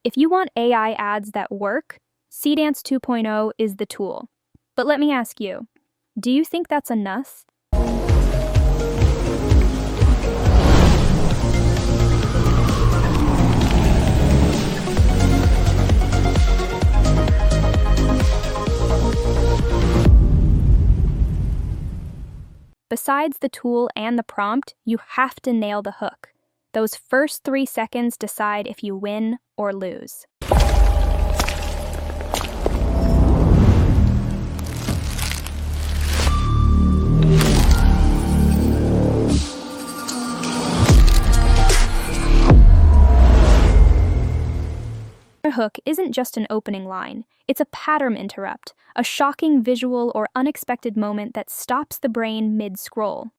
If you want AI ads that work, Seedance 2.0 is the tool. But let me ask you, do you think that's enough? Besides the tool and the prompt, you have to nail the hook. Those first 3 seconds decide if you win or lose. A hook isn't just an opening line, it's a pattern interrupt, a shocking visual or unexpected moment that stops the brain mid-scroll.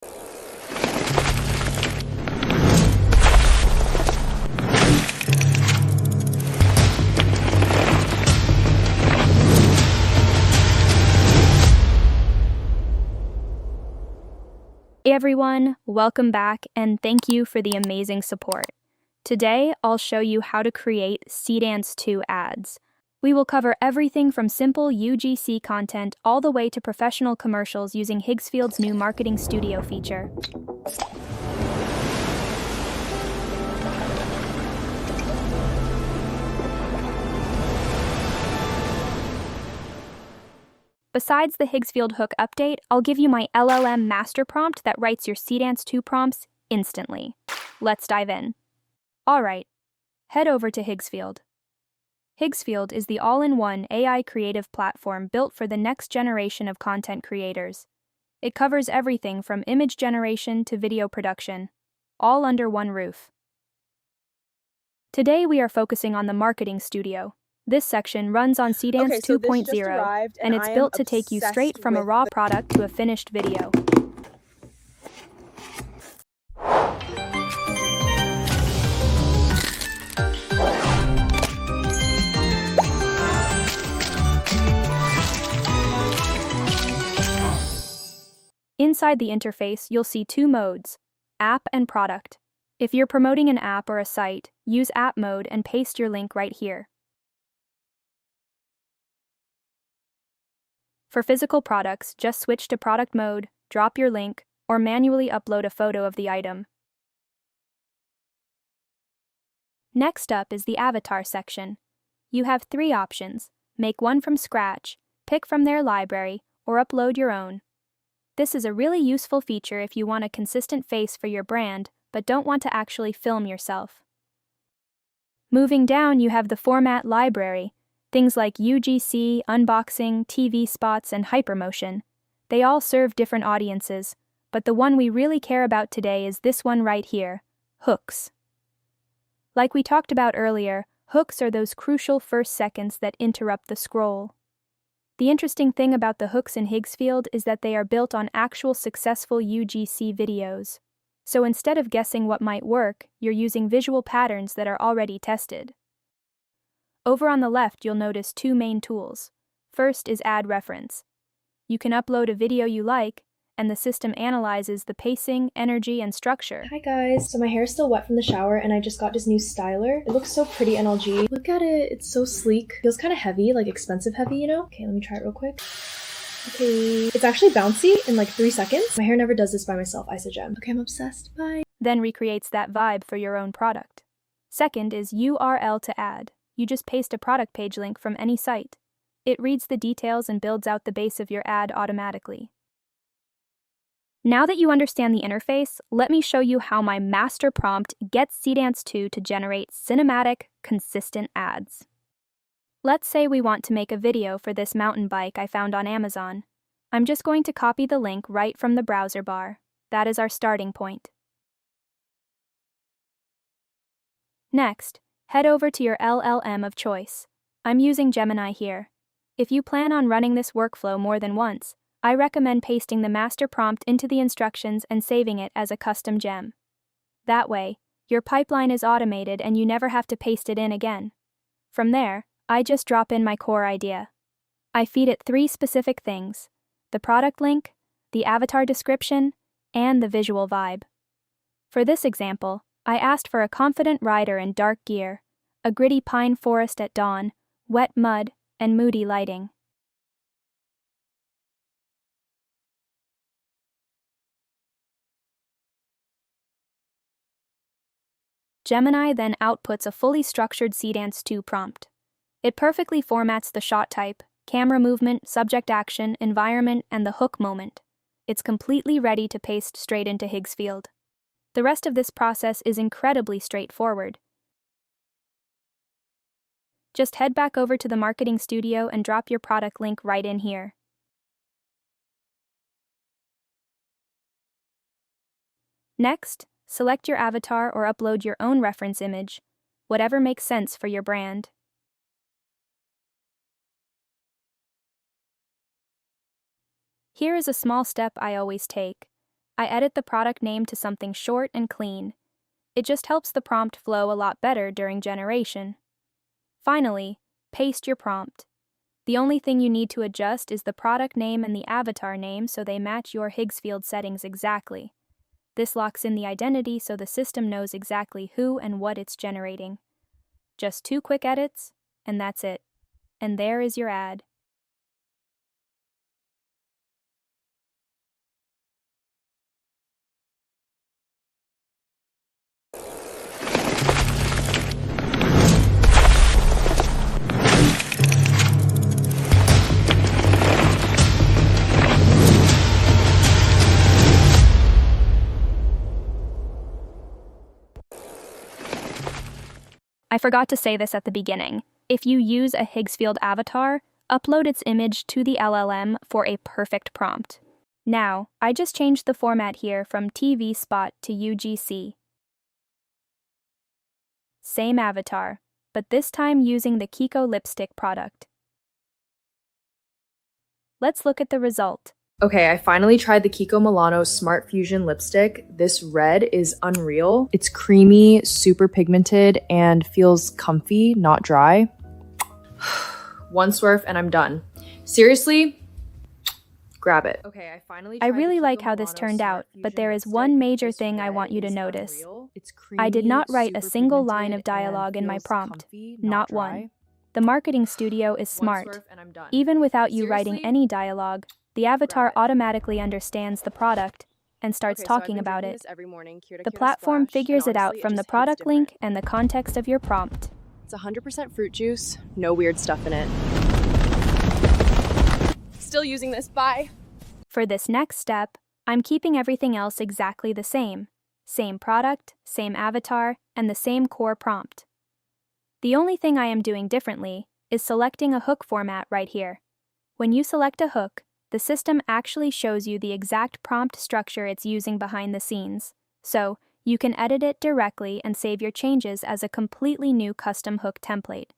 Hey everyone, welcome back and thank you for the amazing support. Today, I'll show you how to create Seedance 2 ads. We will cover everything from simple UGC content all the way to professional commercials using Higgsfield's new Marketing Studio feature. Besides the Higgsfield hook update, I'll give you my LLM master prompt that writes your Seedance 2 prompts instantly. Let's dive in. Alright, head over to Higgsfield. Higgsfield is the all-in-one AI creative platform built for the next generation of content creators. It covers everything from image generation to video production, all under one roof. Today we are focusing on the Marketing Studio. This section runs on Seedance 2.0, and it's built to take you straight from a raw product to a finished video. Inside the interface, you'll see 2 modes, app and product. If you're promoting an app or a site, use app mode and paste your link right here. For physical products, just switch to product mode, drop your link, or manually upload a photo of the item. Next up is the avatar section. You have 3 options: make one from scratch, pick from their library, or upload your own. This is a really useful feature if you want a consistent face for your brand, but don't want to actually film yourself. Moving down, you have the format library. Things like UGC, unboxing, TV spots, and hypermotion. They all serve different audiences, but the one we really care about today is this one right here, hooks. Like we talked about earlier, hooks are those crucial first seconds that interrupt the scroll. The interesting thing about the hooks in Higgsfield is that they are built on actual successful UGC videos. So instead of guessing what might work, you're using visual patterns that are already tested. Over on the left, you'll notice 2 main tools. First is Ad Reference. You can upload a video you like, and the system analyzes the pacing, energy, and structure. Hi guys, so my hair is still wet from the shower and I just got this new styler. It looks so pretty NLG. Look at it, it's so sleek. Feels kind of heavy, like expensive heavy, you know? Okay, let me try it real quick. Okay, it's actually bouncy in like 3 seconds. My hair never does this by myself, Isogem. Okay, I'm obsessed, bye. Then recreates that vibe for your own product. Second is URL to add. You just paste a product page link from any site. It reads the details and builds out the base of your ad automatically. Now that you understand the interface, let me show you how my master prompt gets Seedance 2 to generate cinematic, consistent ads. Let's say we want to make a video for this mountain bike I found on Amazon. I'm just going to copy the link right from the browser bar. That is our starting point. Next, head over to your LLM of choice. I'm using Gemini here. If you plan on running this workflow more than once, I recommend pasting the master prompt into the instructions and saving it as a custom gem. That way, your pipeline is automated and you never have to paste it in again. From there, I just drop in my core idea. I feed it 3 specific things: the product link, the avatar description, and the visual vibe. For this example, I asked for a confident rider in dark gear, a gritty pine forest at dawn, wet mud, and moody lighting. Gemini then outputs a fully structured Seedance 2 prompt. It perfectly formats the shot type, camera movement, subject action, environment, and the hook moment. It's completely ready to paste straight into Higgsfield. The rest of this process is incredibly straightforward. Just head back over to the Marketing Studio and drop your product link right in here. Next, select your avatar or upload your own reference image, whatever makes sense for your brand. Here is a small step I always take. I edit the product name to something short and clean. It just helps the prompt flow a lot better during generation. Finally, paste your prompt. The only thing you need to adjust is the product name and the avatar name so they match your Higgsfield settings exactly. This locks in the identity so the system knows exactly who and what it's generating. Just 2 quick edits, and that's it. And there is your ad. I forgot to say this at the beginning. If you use a Higgsfield avatar, upload its image to the LLM for a perfect prompt. Now, I just changed the format here from TV spot to UGC. Same avatar, but this time using the Kiko lipstick product. Let's look at the result. Okay, I finally tried the Kiko Milano Smart Fusion lipstick. This red is unreal. It's creamy, super pigmented, and feels comfy, not dry. One swerve and I'm done. Seriously, grab it. Okay, I really like how this turned out, but there is one major thing I want you to notice. I did not write a single line of dialogue in my prompt, not one. The Marketing Studio is smart. Even without you writing any dialogue, the avatar automatically understands the product and starts talking about it. The platform figures it out from the product link and the context of your prompt. It's 100% fruit juice, no weird stuff in it. Still using this, bye. For this next step, I'm keeping everything else exactly the same. Same product, same avatar, and the same core prompt. The only thing I am doing differently is selecting a hook format right here. When you select a hook, the system actually shows you the exact prompt structure it's using behind the scenes, so you can edit it directly and save your changes as a completely new custom hook template.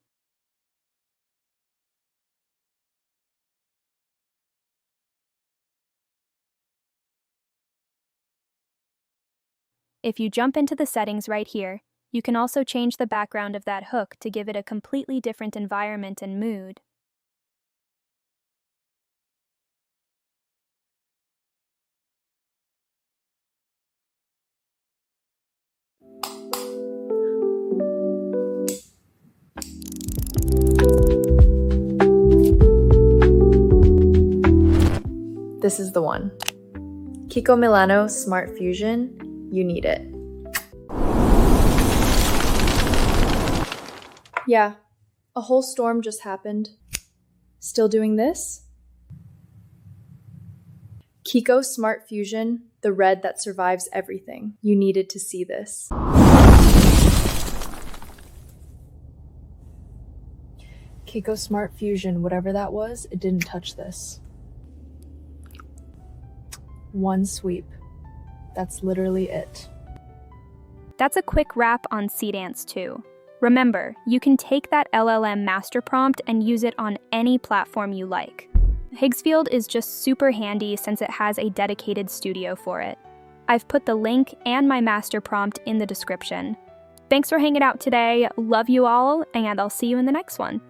If you jump into the settings right here, you can also change the background of that hook to give it a completely different environment and mood. This is the one. Kiko Milano Smart Fusion, you need it. Yeah, a whole storm just happened. Still doing this? Kiko Smart Fusion, the red that survives everything. You needed to see this. Kiko Smart Fusion, whatever that was, it didn't touch this. One sweep. That's literally it. That's a quick wrap on Seedance 2. Remember, you can take that LLM master prompt and use it on any platform you like. Higgsfield is just super handy since it has a dedicated studio for it. I've put the link and my master prompt in the description. Thanks for hanging out today, love you all, and I'll see you in the next one.